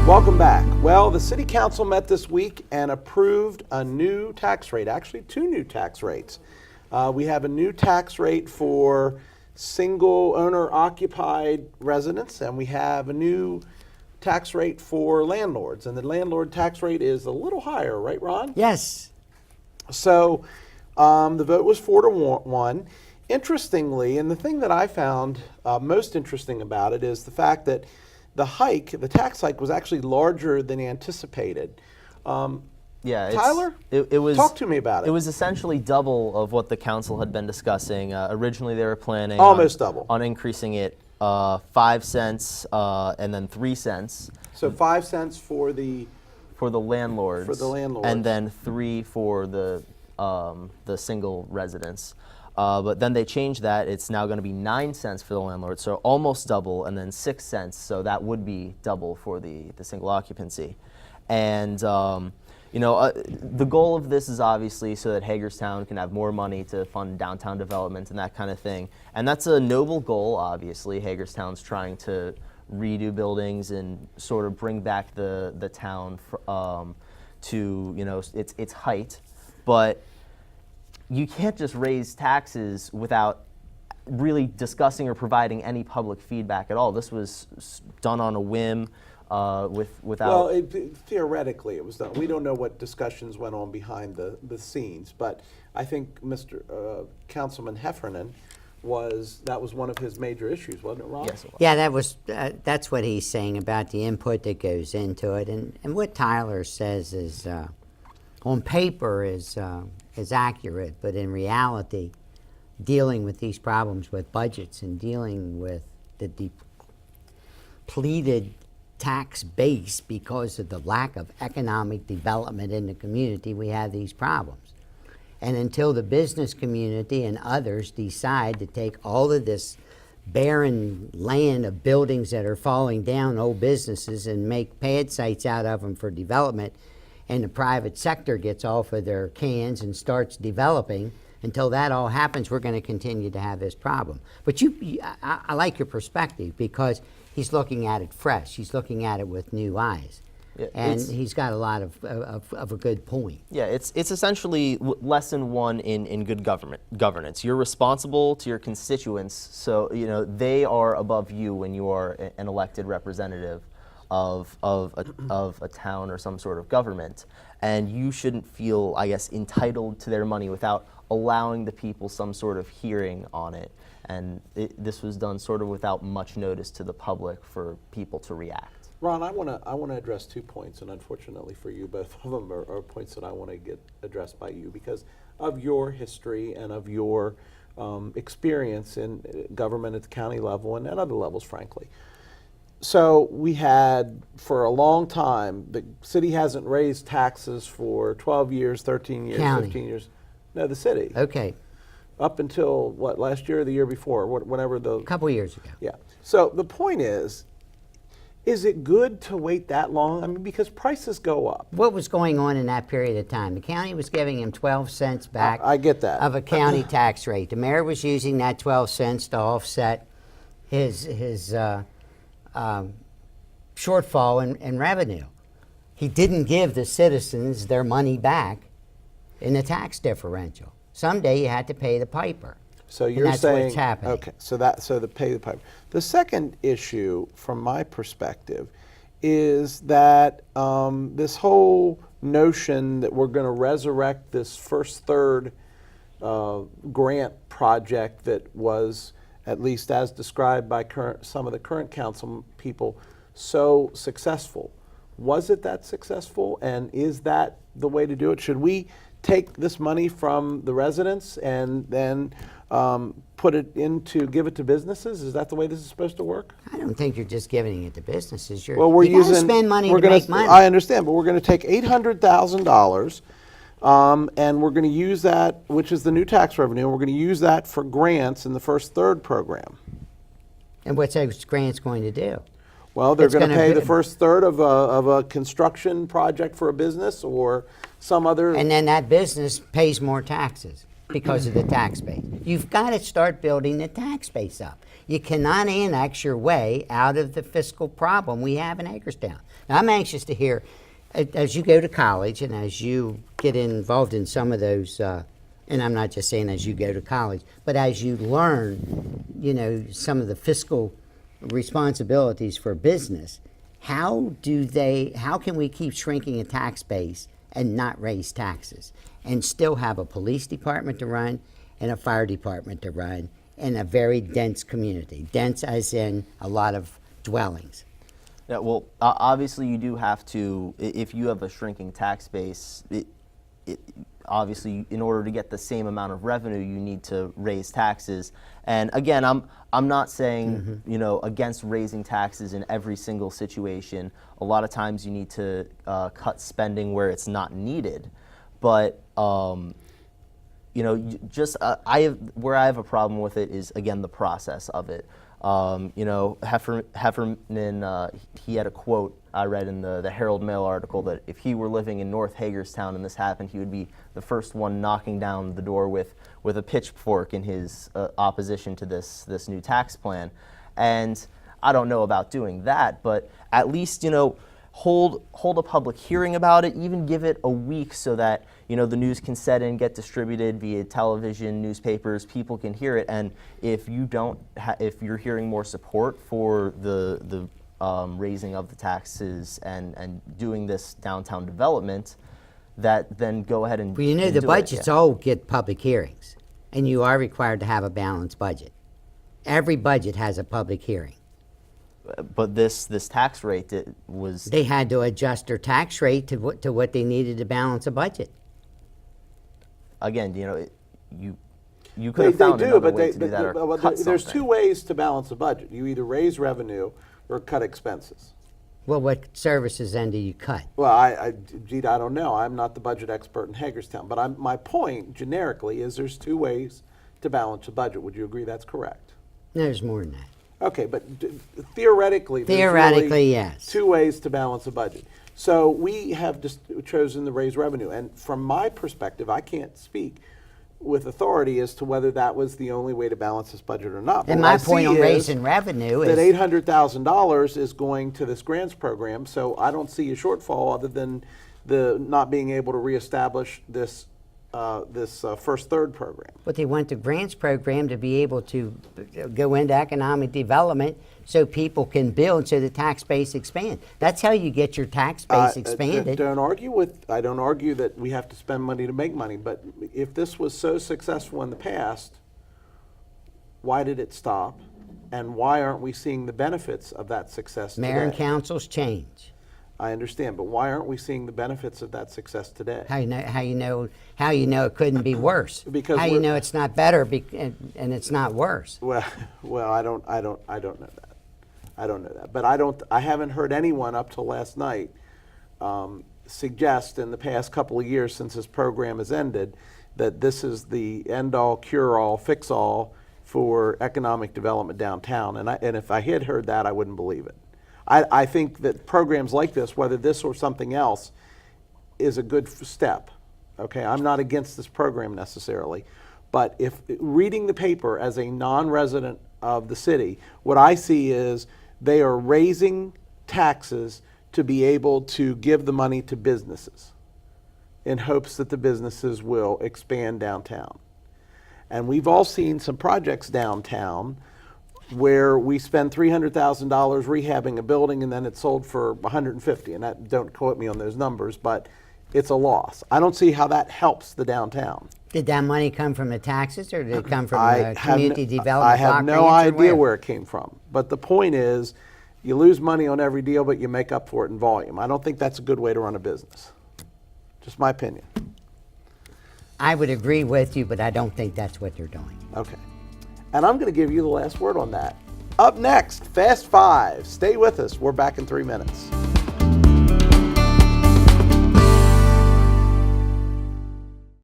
Welcome back. Well, the City Council met this week and approved a new tax rate, actually two new tax rates. We have a new tax rate for single owner occupied residents, and we have a new tax rate for landlords. And the landlord tax rate is a little higher, right, Ron? Yes. So the vote was 4-1. Interestingly, and the thing that I found most interesting about it is the fact that the tax hike was actually larger than anticipated. Tyler, it was, talk to me about it. It was essentially double of what the council had been discussing. Originally, they were planning almost double on increasing it 5 cents and then 3 cents. So 5 cents for the landlords. For the landlords, and then 3 for the single residents. But then they changed that. It's now going to be 9 cents for the landlord, so almost double, and then 6 cents. So that would be double for the single occupancy. And the goal of this is obviously so that Hagerstown can have more money to fund downtown development and that kind of thing. And that's a noble goal, obviously. Hagerstown's trying to redo buildings and sort of bring back the town to its height. But you can't just raise taxes without really discussing or providing any public feedback at all. This was done on a whim without... Well, theoretically it was done. We don't know what discussions went on behind the scenes, but I think Mr. Councilman Heffernan that was one of his major issues, wasn't it, Ron? Yes, it was. Yeah, that's what he's saying about the input that goes into it. And what Tyler says is, on paper is accurate, but in reality, dealing with these problems with budgets and dealing with the depleted tax base because of the lack of economic development in the community, we have these problems. And until the business community and others decide to take all of this barren land of buildings that are falling down, old businesses, and make pad sites out of them for development, and the private sector gets off of their cans and starts developing, until that all happens, we're going to continue to have this problem. But I like your perspective, because he's looking at it fresh. He's looking at it with new eyes. Yeah, and he's got a lot of a good point. Yeah, it's essentially lesson one in good governance. You're responsible to your constituents, so they are above you when you are an elected representative of a town or some sort of government, and you shouldn't feel, I guess, entitled to their money without allowing the people some sort of hearing on it. And this was done sort of without much notice to the public for people to react. Ron, I want to address 2 points, and unfortunately for you, both of them are points that I want to get addressed by you because of your history and of your experience in government at the county level and at other levels, frankly. So we had, for a long time, the city hasn't raised taxes for 12 years, 13 years, County. 15 years. No, the city. Okay. Up until, what, last year or the year before, whenever the... A couple years ago. Yeah. So the point is it good to wait that long? I mean, because prices go up. What was going on in that period of time? The county was giving him 12 cents back I get that. of a county tax rate. The mayor was using that 12 cents to offset his shortfall in revenue. He didn't give the citizens their money back in the tax differential. Someday you had to pay the piper. So you're that's saying what's happening. Okay, so the pay the piper. The second issue, from my perspective, is that this whole notion that we're going to resurrect this first third grant project that was, at least as described by some of the current council people, so successful. Was it that successful, and is that the way to do it? Should we take this money from the residents and then give it to businesses? Is that the way this is supposed to work? I don't think you're just giving it to businesses. Well, we're you using spend money to make money. I understand, but we're going to take $800,000 and we're going to use that, which is the new tax revenue, and we're going to use that for grants in the first third program. And what's those grants going to do? Well, they're going to pay the first third of a construction project for a business or some other. And then that business pays more taxes because of the tax base. You've got to start building the tax base up. You cannot annex your way out of the fiscal problem we have in Hagerstown. Now, I'm anxious to hear, as you go to college and as you get involved in some of those, and I'm not just saying as you go to college, but as you learn, some of the fiscal responsibilities for business, how can we keep shrinking a tax base and not raise taxes and still have a police department to run and a fire department to run in a very dense community? Dense as in a lot of dwellings. Yeah, well, obviously you do have to, if you have a shrinking tax base, obviously in order to get the same amount of revenue, you need to raise taxes. And again, I'm not saying, against raising taxes in every single situation. A lot of times you need to cut spending where it's not needed. But, where I have a problem with it is, again, the process of it. Heffernan, he had a quote I read in the Herald Mail article that if he were living in North Hagerstown and this happened, he would be the first one knocking down the door with a pitchfork in his opposition to this new tax plan. And I don't know about doing that, but at least, hold a public hearing about it, even give it a week so that, the news can set in, get distributed via television, newspapers, people can hear it. And if you if you're hearing more support for the raising of the taxes and doing this downtown development, that then go ahead and Well, the budgets all get public hearings, and you are required to have a balanced budget. Every budget has a public hearing. But this tax rate, They had to adjust their tax rate to what they needed to balance a budget. Again, you could have found another way to do that or cut there's something. two ways to balance a budget. You either raise revenue or cut expenses. Well, what services then do you cut? Well, I don't know. I'm not the budget expert in Hagerstown, but my point generically is there's two ways to balance a budget. Would you agree that's correct? There's more than that. Okay, but theoretically, there's Theoretically, really yes. two ways to balance a budget. So we have just chosen to raise revenue, and from my perspective, I can't speak with authority as to whether that was the only way to balance this budget or not. And But what my I point see on is raising revenue that is $800,000 is going to this grants program, so I don't see a shortfall other than the not being able to reestablish this first third program. But they want the grants program to be able to go into economic development so people can build, so the tax base expands. That's how you get your tax base expanded. I don't argue that we have to spend money to make money, but if this was so successful in the past, why did it stop? And why aren't we seeing the benefits of that success Mayor and today? councils change. I understand, but why aren't we seeing the benefits of that success today? How you know it couldn't be worse? Because how you know it's not better and it's not worse? Well, I don't know that. I don't know that, but I haven't heard anyone up till last night suggest in the past couple of years since this program has ended that this is the end-all, cure-all, fix-all for economic development downtown. And if I had heard that, I wouldn't believe it. I think that programs like this, whether this or something else, is a good step. Okay, I'm not against this program necessarily, but if reading the paper as a non-resident of the city, what I see is they are raising taxes to be able to give the money to businesses in hopes that the businesses will expand downtown. And we've all seen some projects downtown where we spend $300,000 rehabbing a building and then it's sold for $150,000, and that, don't quote me on those numbers, but it's a loss. I don't see how that helps the downtown. Did that money come from the taxes, or did it come from community development? I have block no grants, or idea where it came from. But the point is, you lose money on every deal, but you make up for it in volume. I don't think that's a good way to run a business. Just my opinion. I would agree with you, but I don't think that's what they're doing. Okay. And I'm going to give you the last word on that. Up next, Fast Five. Stay with us. We're back in 3 minutes.